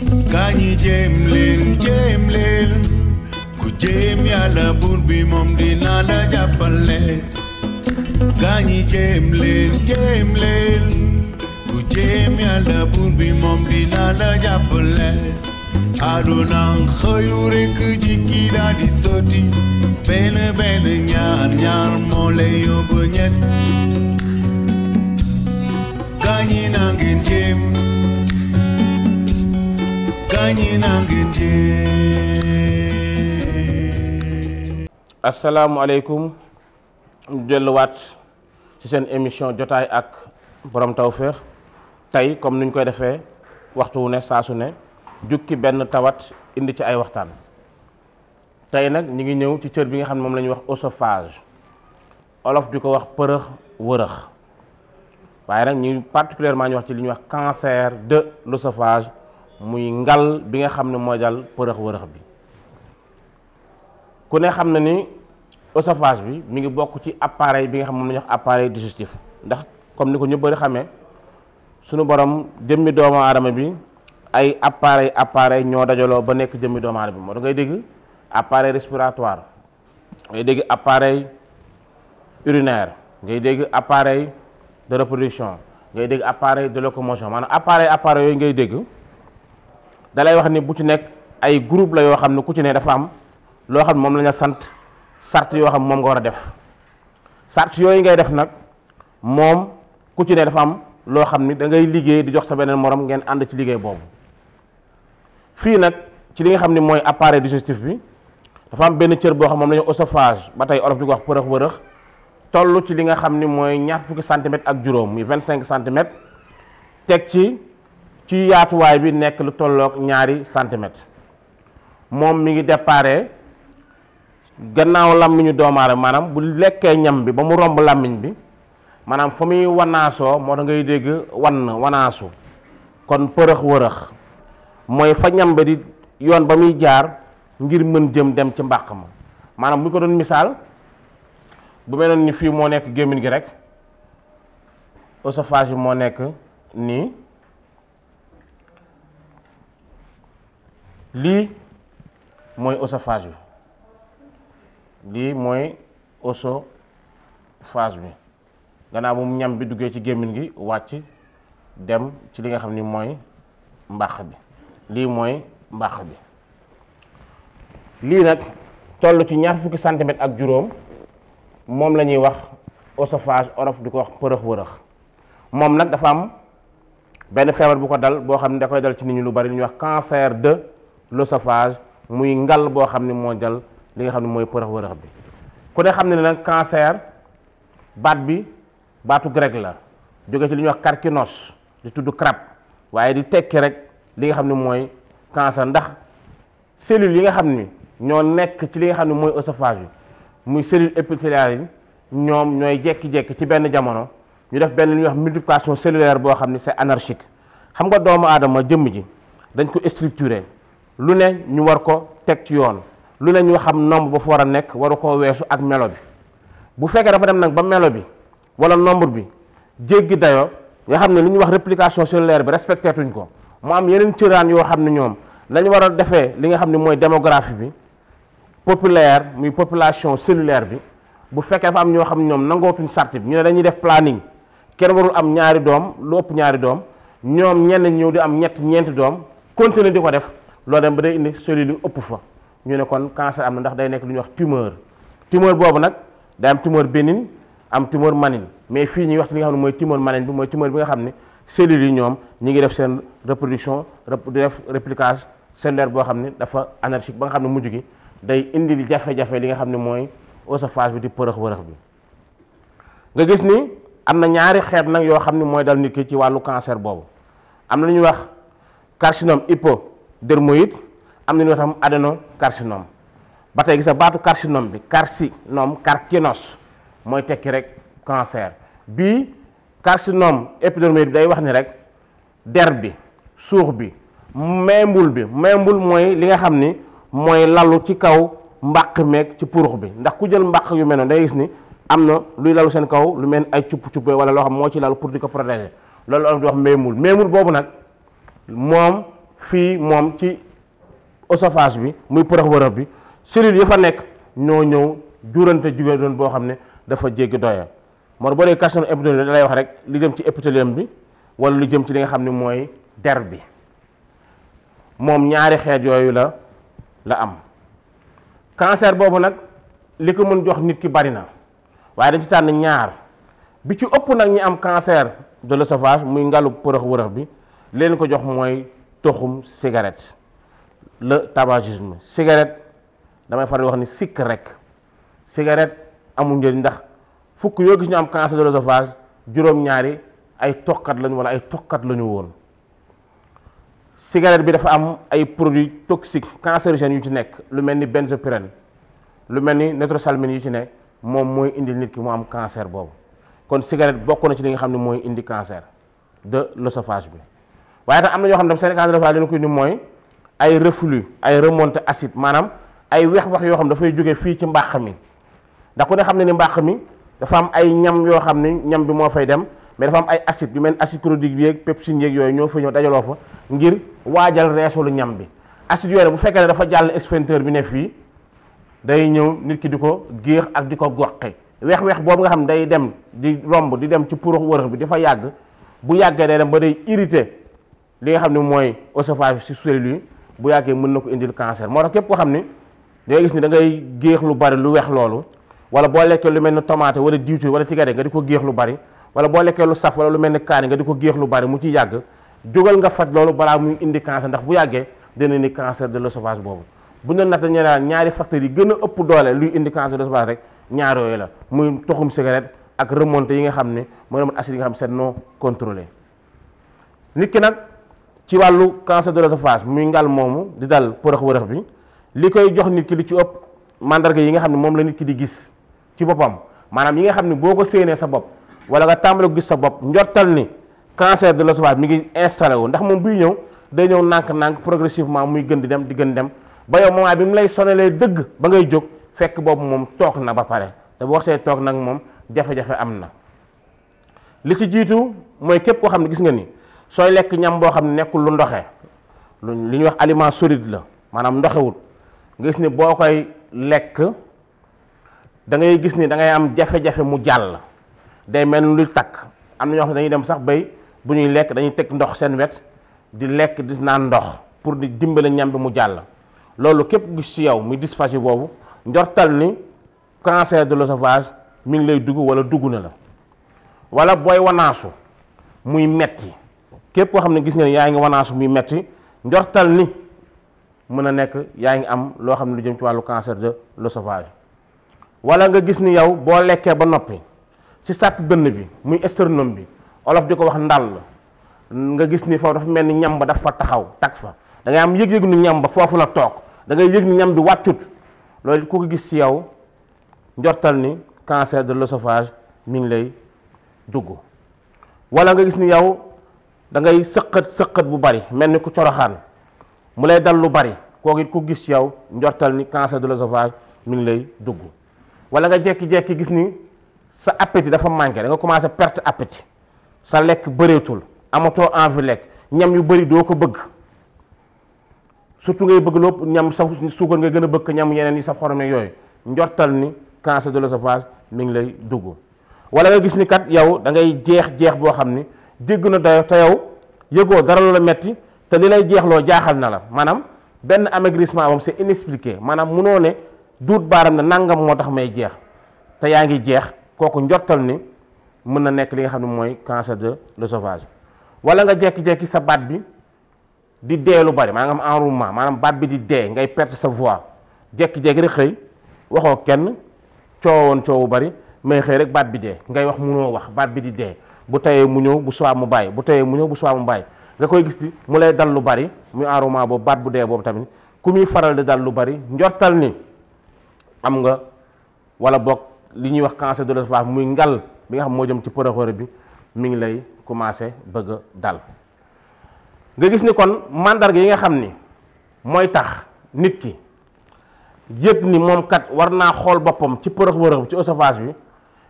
gaañi jéem leen ku jéem yàlla buur bi moom dina la jàppale gaañi jéem leen ku jéem yàlla buur bi moom dina la jàppale aduna xëyu rekk jikki daal di sotti benn ñaar moo lay yóbbu ñett gaañi na ngeen jéem asalaamaaleykum delluwaat ci seen émission jotaay ak borom tawféex tey comme niñ koy defee waxtu wu ne saa su ne jukki benn tawat indi ci ay waxtaan tey nag ñi ngi ñëw ci cër bi nga xam ne moom la ñuy wax oesophage olof di ko wax përëx wërëx waaye nag ñu particulièrement ñu wax ci li ñuy wax cancer de l'œsophage muy ngal bi nga xam ne moo dal përëx wërëx bi ku ne xam na ni oesophage bi mi ngi bokk ci appareil bi nga xam moom la ñuy wax appareil digestif ndax comme ni ko ñu bëri xamee sunu borom jëmmi doomu aadama bi ay appareil ñoo dajaloo ba nekk jëmmi doomu aadama bi moo tax ngay dégg appareil respiratoire ngay dégg appareil urinaire ngay dégg appareil de reproduction ngay dégg appareil de locomotion maanaam appareil yooyu ngay dégg dalay wax ni bu ci nekk ay groupe la yoo xam ne ku ci ne dafa am loo xam ne moom la ñu sant sart yoo xam ne moom nga war a def sart yooyu ngay def nag moom ku ci ne dafa am loo xam ni da ngay liggéey di jox sa beneen morom ngeen ànd ci liggéey boobu fii nag ci li nga xam ne mooy appareil digestif bi dafa am benn cër boo xam moom la ñu oesophage ba tey olof di ko wax përëx wërëx toll ci li nga xam ni mooy ñaar fukki centimètres ak juróom muy 25 centimètres teg ci yaatuwaay bi nekk lu tolloog ñaari centimètres moom mi ngi déparé gannaaw làmmiñu doomu aadama maanaam bu lekkee ñam bi ba mu romb làmmiñ bi maanaam fa muy wanaasoo moo tax ngay dégg wanaasu kon përëx wërëx mooy fa ñam bi di yoon ba muy jaar ngir mën jëm dem ci mbàq ma maanaam bu ñu ko doon misaal bu meloon ni fii moo nekk gémmiñ gi rek oesophage bi moo nekk nii lii mooy oesophage bi lii mooy oesophage bi gannaaw bu mu ñam bi duggee ci gémmiñ gi wàcc dem ci li nga xam ni mooy mbàq bi lii mooy mbàq bi lii nag toll ci ñaar fukki centimètres ak juróom moom la ñuy wax oesophage olof di ko wax përëx wërëx moom nag dafa am benn feebar bu ko dal boo xam ne da koy dal ci nit ñi lu bari li ñuy wax cancer de l'œsophage muy ngal boo xam ne moo dal li nga xam ne mooy përëx wërëx bi ku ne xam ne nag cancer baat bi baatu grec la jóge ci li ñuy wax carcinos di tudd crabe waaye di tekki rek li nga xam ne mooy cancer ndax cellules yi nga xam ni ñoo nekk ci li nga xam ne mooy oesophage bi muy cellule épithéliale yi ñoom ñooy jekki-jekki ci benn jamono ñu def benn li ñuy wax multiplication cellulaire boo xam ni c'est anarchique xam nga doomu aadama jëmm ji dañ ko structuré lu ne ñu war ko teg ci yoon lu ne ñu xam nombre ba fa war a nekk waru koo weesu ak melo bi bu fekkee dafa dem nag ba melo bi wala nombre bi jéggi dayoo nga xam ne li ñuy wax réplication cellulaire bi respecté tuñ ko mu am yeneen cëraan yoo xam ne ñoom lañu war a defee li nga xam ne mooy démographie bi populaire muy population cellulaire bi bu fekkee dafa am ñoo xam ne ñoom nangootuñ sart bi ñu ne dañuy def planning kenn warul am ñaari doom lu ëpp ñaari doom ñoom ñenn ñëw di am ñeenti doom continuer di ko def loolu dem ba day indi cellule yu ëpp fa ñu ne kon cancer am na ndax day nekk lu ñuy wax tumeur boobu nag day am tumeur bénigne am tumeur maligne mais fii ñuy wax ci li nga xam ne mooy tumeur maligne bi mooy tumeur bi nga xam ne cellules yi ñoom ñi ngi def seen reproduction di def réplication cellulaire boo xam ne dafa anarchique ba nga xam ne mujj gi day indi jafe-jafe li nga xam ne mooy oesophage bi di përëx wërëx bi nga gis ni am na ñaari xeet nag yoo xam ne mooy dal nit ki ci wàllu cancer boobu am na lu ñuy wax carcinome hypodermoïde am na lu ñuy wax tam adénocarcinome ba tey gis nga baatu carcinome bi carcinos mooy tekki rek cancer bii carcinome épidermoïde bi day wax ni rek der bi suux bi membul mooy li nga xam ni mooy lalu ci kaw mbàq meeg ci purux bi ndax ku jël mbàq yu mel noonu day gis ni am na luy lalu seen kaw lu mel ay cupp-cuppe wala loo xam moo ci lalu pour di ko protéger loolu la di wax membul boobu nag moom fii moom ci oesophage bi muy përëx wërëb bi cellules yi fa nekk ñoo ñëw jurante jugee doon boo xam ne dafa jéggi doya moo boo dee carcinome épithélial da lay wax rek li jëm ci épithélium bi wala lu jëm ci li nga xam ne mooy der bi moom ñaari xeet yooyu la am cancer boobu nag li ko mën jox nit ki bari na waaye dañ ci tànn ñaar bi ci ëpp nag ñi am cancer de l'œsophage muy ngalu përëx wërëx bi leen ko jox mooy toxum cigarette le tabagisme cigarette damay faral di wax ni sikk rek cigarette amul njëriñ ndax fukk yoo gis ñu am cancer de l'œsophage juróom-ñaari ay tokkat lañu wala ay tokkat lañu woon cigarette bi dafa am ay produits toxiques cancérigènes yu ci nekk lu mel ni benzopyrène lu mel ni nitrosamine yu ci nekk moom mooy indi nit ki mu am cancer boobu kon cigarette bokk na ci li nga xam ne mooy indi cancer de l'œsophage bi waaye tam am na ñoo xam ne seen cancer de l'œsophage leen ko indi mooy ay reflux ay remontée acide maanaam ay wex-wex yoo xam dafay jóge fii ci mbàq mi ndax ku ne xam ne ni mbàq mi dafa am ay ñam yoo xam ne ñam bi moo fay dem mais dafa am ay acide yu mel ni acide chlorhydrique bi yeeg pepsine yeeg yooyu ñoo fa ñëw dajaloo fa ngir waajal reesolu ñam bi acide yooyu bu fekkee ne dafa jàll sphincter bi ne fii day ñëw nit ki di ko géex ak di ko goqe weex-weex boobu nga xam day dem di romb di dem ci përëx wërëx bi dafa yàgg bu yàggee day dem ba day irrité li nga xam ne mooy oesophage ci cellules yi bu yàggee mën na ko indil cancer moo tax képp koo xam ni dangay gis ni da ngay géex lu bari lu weex loolu wala boo lekkee lu mel ni tomate wala diwtiir wala tigare nga di ko géex lu bari wala boo lekkee lu saf wala lu mel ni kaani nga di ko géex lu bari mu ci yàgg jógal nga faj loolu balaa muy indi cancer ndax bu yàggee dina ni cancer de l'œsophage boobu bu ñu natt ñaari facteurs yi gën a ëpp doole luy indi cancer de l'œsophage rek ñaar yooyu la muy toxum cigarette ak remontée yi nga xam ne mooy remontée acide yi nga xam ne c'est non contrôlé nit ki nag ci wàllu cancer de l'œsophage muy ngal moomu di dal përëx wërëx bi li koy jox nit ki li ci ëpp mandarga yi nga xam ne moom la nit ki di gis ci boppam maanaam yi nga xam ne boo ko séenee sa bopp wala nga tàmbale ko gis sa bopp njortal ni cancer de l'œsophage mi ngi installé wu ndax moom buy ñëw day ñëw nànk-nànk progressivement muy gën di dem di gën dem ba yow moment bi mu lay sonalee dëgg ba ngay jóg fekk boobu moom toog na ba pare te bu waxee toog nag moom jafe-jafe am na li ci jiitu mooy képp koo xam ne gis nga ni sooy lekk ñam boo xam ne nekkul lu ndoxe li ñuy wax aliment solide la maanaam ndoxewut nga gis ni boo koy lekk da ngay gis ni da ngay am jafe-jafe mu jàll day mel ni luy takk am na ñoo xam ne dañuy dem sax bay bu ñuy lekk dañuy teg ndox seen wet di lekk di naan ndox pour di dimbale ñam bi mu jàll loolu képp gis ci yow muy dysphagie boobu njortal ni cancer de l'œsophage mi ngi lay dugg wala dugg na la wala booy wanaasu muy metti képp koo xam ne gis nga ne yaa ngi wanaasu muy metti njortal ni mën a nekk yaa ngi am loo xam ne lu jëm ci wàllu cancer de l'œsophage wala nga gis ni yow boo lekkee ba noppi ci sàtt dënn bi muy sternum bi olof di ko wax ndàll nga gis ni foofu dafa mel ni ñam ba daf fa taxaw tag fa da ngay am yëg-yëg ni ñam ba foofu la toog da ngay yëg ni ñam bi wàccut loolu ku ko gis ci yow njortal ni cancer de l'œsophage mi ngi lay dugg wala nga gis ni yow da ngay sëqat bu bari mel ni ku coroxaan mu lay dal lu bari kooku it ku gis ci yow njortal ni cancer de l'œsophage mi ngi lay dugg wala nga jekki-jekki gis ni sa appétit dafa manqué da nga commencé perte appétit sa lekk bëreetul amatoo envie lekk ñam yu bëri doo ko bëgg surtout ngay bëgg lépp ñam sa suukar nga gën a bëgg ñam yeneen yi sa xorom yooyu njortal ni cancer de l'œsophage mi ngi lay dugg wala nga gis ni kat yow da ngay jeex boo xam ni jégg na dayo te yow yëgoo dara lu la metti te li lay jeexloo jaaxal na la maanaam benn amaigrissement moom c'est inexpliqué maanaam munoo ne duut baaram ne nangam moo tax may jeex te yaa ngi jeex kooku njortal ni mën na nekk li nga xam ne mooy cancer de l'œsophage wala nga jekki-jekki sa baat bi di dee lu bari maanaam nga am enroulement maanaam baat bi di dee ngay perte sa voix jekki-jekki rek xëy waxoo kenn coowoon coowu bari may xëy rek baat bi dee ngay wax munoo wax baat bi di dee bu tayee mu ñëw bu soir mu bàyyi bu tayee mu ñëw bu soir mu bàyyi nga koy gis di mu lay dal lu bari muy enroulement boobu baat bu dee boobu tamit ku muy faral di dal lu bari njortal ni am nga wala boog li ñuy wax cancer de l'œsophage muy ngal bi nga xam moo jëm ci përëx bi mi ngi lay commencé bëgg a dal nga gis ni kon mandarga yi nga xam ni mooy tax nit ki yëg ni moom kat war naa xool boppam ci përëx bi ci œsophage bi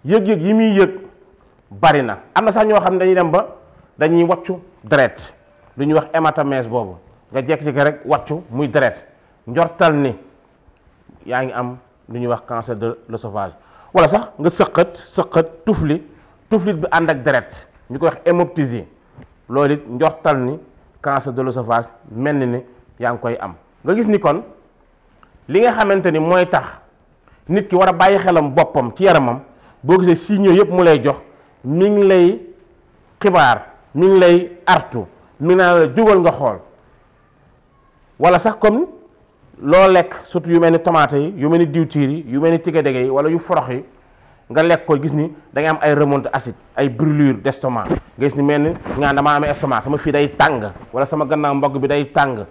yëg-yëg yi muy yëg bari na am na sax ñoo xam ne dañuy dem ba dañuy waccu deret lu ñuy wax hématomèse boobu nga jekk-jekk rek wàccu muy deret njortal ni yaa ngi am lu ñuy wax cancer de l'œsophage. wala sax nga sëqat tuflit bi ànd ak deret ñu koy wax hémoptysie loolu it njortal ni cancer de l'œsophage mel ni yaa ngi koy am. nga gis ni kon li nga xamante ni mooy tax nit ki war a bàyyi xelam boppam ci yaramam boo gisee signaux yëpp mu lay jox mi ngi lay xibaar mi ngi lay artu mi ngi naa la jógal nga xool. wala sax comme loo lekk surtout yu mel ni tomate yi yu mel ni diwtiir yi yu mel ni tigga-dege yi wala yu forox yi nga lekk ko gis ni da ngay am ay remontée acide ay brûlure d'estomac nga gis ni mel ni nga damaa amee estomac sama fii day tàng wala sama gannaaw mbagg bi day tàng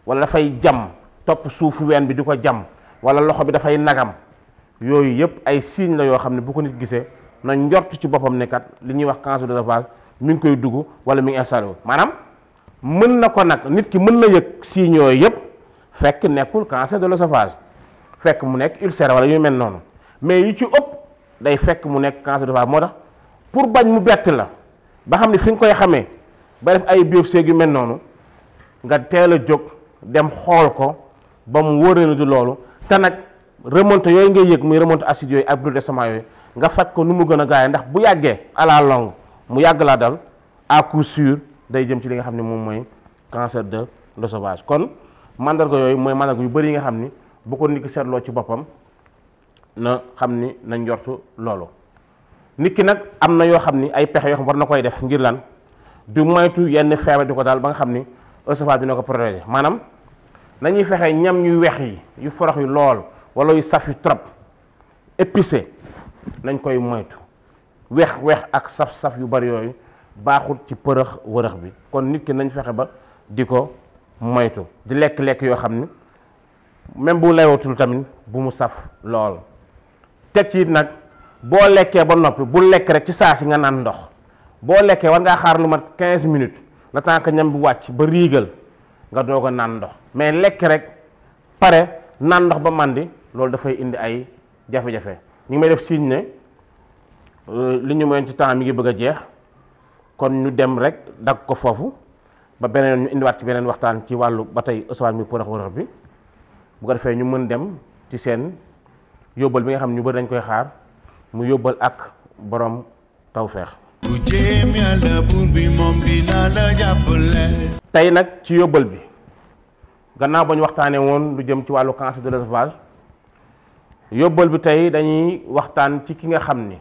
wala dafay jam topp suufu ween bi di ko jam wala loxo bi dafay nagam yooyu yëpp ay signe la yoo xam ne bu ko nit gisee na njort ci boppam ne kat li ñuy wax cancer de l'œsophage mi ngi koy dugg wala mi ngi installé wu maanaam mën na ko nag nit ki mën na yëg signes yooyu yëpp fekk nekkul cancer de l'œsophage fekk mu nekk ulcère wala yu mel noonu mais yu ci ëpp day fekk mu nekk cancer de l'œsophage moo tax pour bañ mu bett la ba xam ne fi nga koy xamee ba def ay biopsie yu mel noonu nga teel a jóg dem xool ko ba mu wóor na du loolu te nag remontée yooyu ngay yëg muy remontée acide yooyu ak brûlure d'estomac yooyu nga faj ko nu mu gën a gaawee ndax bu yàggee à la longue mu yàgg laa dal à coup sûr day jëm ci li nga xam ne moom mooy cancer de l'œsophage. kon mandarga yooyu mooy mandarga yu bëri yi nga xam ni bu ko nit ki seetloo ci boppam na xam ni na njortu loolu. nit ki nag am na yoo xam ni ay pexe yoo xam war na koy def ngir lan du moytu yenn feebar di ko daal ba nga xam ni œsophage dina ko protéger maanaam nañuy fexe ñam yu weex yi yu forox yi lool wala yu saf yu trop épicé nañ koy moytu weex ak saf-saf yu bari yooyu baaxul ci përëx wërëx bi kon nit ki nañ fexe ba di ko moytu di lekk-lekk yoo xam ni même bu lewatul tamit bu mu saf lool teg ci it nag boo lekkee ba noppi bu lekk rek ci saa si nga naan ndox boo lekkee war ngaa xaar lu mat 15 minutes le temps que ñam bi wàcc ba riigal nga doog a naan ndox mais lekk rek pare naan ndox ba màndi loolu dafay indi ay jafe-jafe ñu ngi may def signe ne li ñu moyoon ci temps mi ngi bëgg a jeex kon ñu dem rek dagg ko foofu ba beneen ñu indiwaat ci beneen waxtaan ci wàllu ba tey œsophage mi përëx wërëx bi bu ko defee ñu mën dem ci seen yóbbal bi nga xam ne ñu bëri dañ koy xaar mu yóbbal ak borom tawfeex. ku jéem yàlla buur bi moom dina la jàppale. tey nag ci yóbbal bi gannaaw ba ñu waxtaanee woon lu jëm ci wàllu cancer de l'œsophage yóbbal bi tey dañuy waxtaan ci ki nga xam ni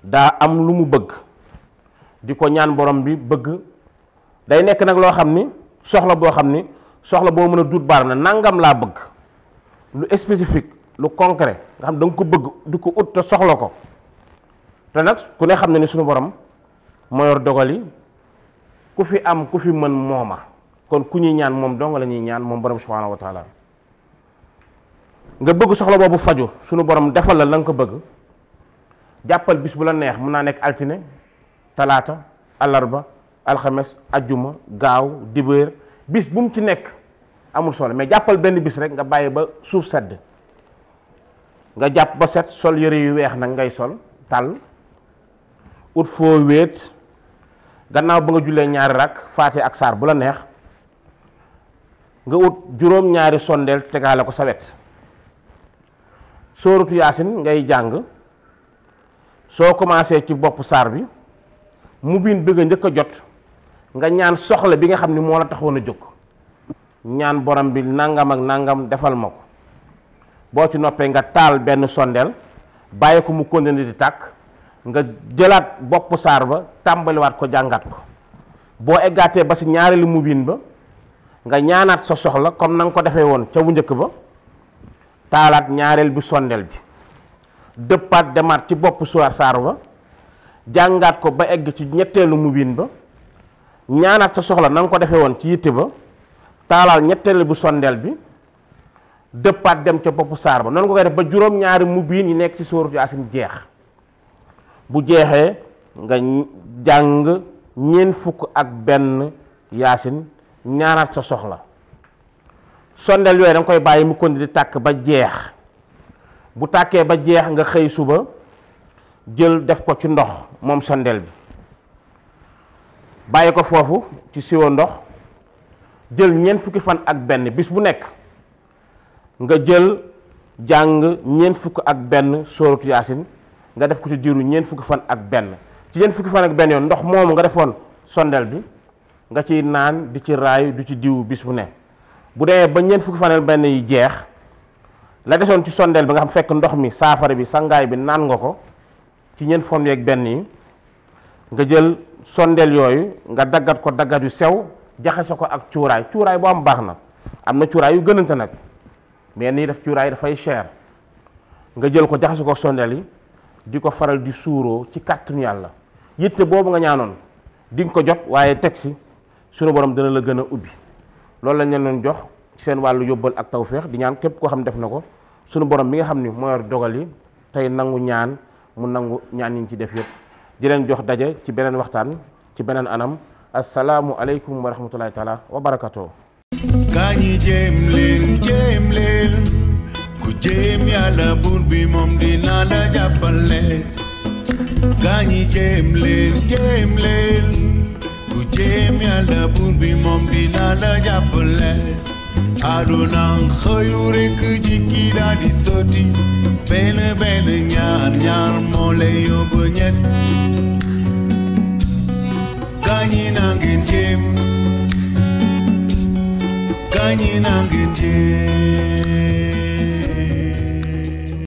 daa am lu mu bëgg di ko ñaan borom bi bëgg day nekk nag loo xam ni soxla boo xam ni soxla boo mën a duut baar na nangam laa bëgg lu spécifique lu concret nga xam da nga ko bëgg di ko ut te soxla ko te nag ku ne xam ne ni suñu borom moo yor dogal yi ku fi am ku fi mën mooma kon ku ñuy ñaan moom dong la ñuy ñaan moom borom subhanahu wa taala nga bëgg soxla boobu faju suñu borom defal la nga ko bëgg jàppal bis bu la neex mën naa nekk altine talaata àllarba alxames ajjuma gaaw dibéer bis bu mu ci nekk amul solo mais jàppal benn bis rek nga bàyyi ba suuf sedd nga jàpp ba set sol yëre yu weex nag ngay sol tàll ut foo wéet gannaaw ba nga jullee ñaari rak faate ak saar bu la neex nga ut juróom ñaari sondeel tegaale ko sa wet sóoratu yaasin ngay jàng soo commencé ci bopp saar bi mu biin bëgg a njëkk a jot nga ñaan soxla bi nga xam ni moo la taxoon a jóg ñaan borom bi nangam ak nangam defal ma ko boo ci noppee nga taal benn sondeel bàyyi ko mu continuer di tàkk nga jëlaat bopp saar ba tàmbaliwaat ko jàngat ko boo eggaatee ba si ñaareelu mu biin ba nga ñaanaat sa soxla comme na nga ko defee woon ca bu njëkk ba taalaat ñaareel bi sondeel bi dëppaat demaat ci bopp saar ba jàngaat ko ba egg ci ñetteelu mu biin ba ñaanaat sa soxla na nga ko defee woon ci yitte ba taalaal ñetteelu bu sondeel bi dëppaat dem ca bopp saar ba noonu ko koy def ba juróom ñaari mu biin yi nekk ci sóoratu Yaasin jeex bu jeexee nga jàng ñeent fukk ak benn Yaasin ñaanaat sa soxla sondeel yooyu da nga koy bàyyi mu continuer di tàkk ba jeex bu tàkkee ba jeex nga xëy suba jël def ko ci ndox moom sondeel bi bàyyi ko foofu ci siwo ndox jël ñeent fukki fan ak benn bis bu nekk nga jël jàng ñeent fukk ak benn sooratu yaasin nga def ko ci diiru ñeent fukki fan ak benn ci ñeent fukki fan ak benn yoon ndox moomu nga defoon sondeel bi nga ciy naan di ci raayu du ci diw bis bu ne bu demee ba ñeent fukki fan ak benn yi jeex la desoon ci sondeel bi nga xam fekk ndox mi saafara bi sangaay bi naan nga ko ci ñeent fukki fan yeeg benn yi nga jël sondeel yooyu nga daggat ko daggat yu sew jaxase ko ak cuuraay boo am baax na am na cuuraay yu gënante nag mais nii def cuuraay dafay cher nga jël ko jaxase ko ak sondeel yi di ko faral di suuroo ci kàttanu yàlla yitte boobu nga ñaanoon di nga ko jot waaye teg si sunu borom dina la gën a ubbi loolu lañ leen doon jox ci seen wàllu yóbbal ak tawféex di ñaan képp koo xam def na ko sunu borom bi nga xam ni moo yor dogal yi tey nangu ñaan mu nangu ñaan yi ñu ci def yëpp di leen jox daje ci beneen waxtaan ci beneen anam assalaamu aleykum wa rahmatullahi taala wa barakatuh. Gaañi jéem leen ku jéem yàlla buur bi moom dina la jàppale. Gaañi jéem leen ku jéem yàlla buur bi moom dina la jàppale. aduna xëyu rekk jikki daal di sotti benn ñaar moo lay yóbbu ñett. Gaañi na ngeen jéem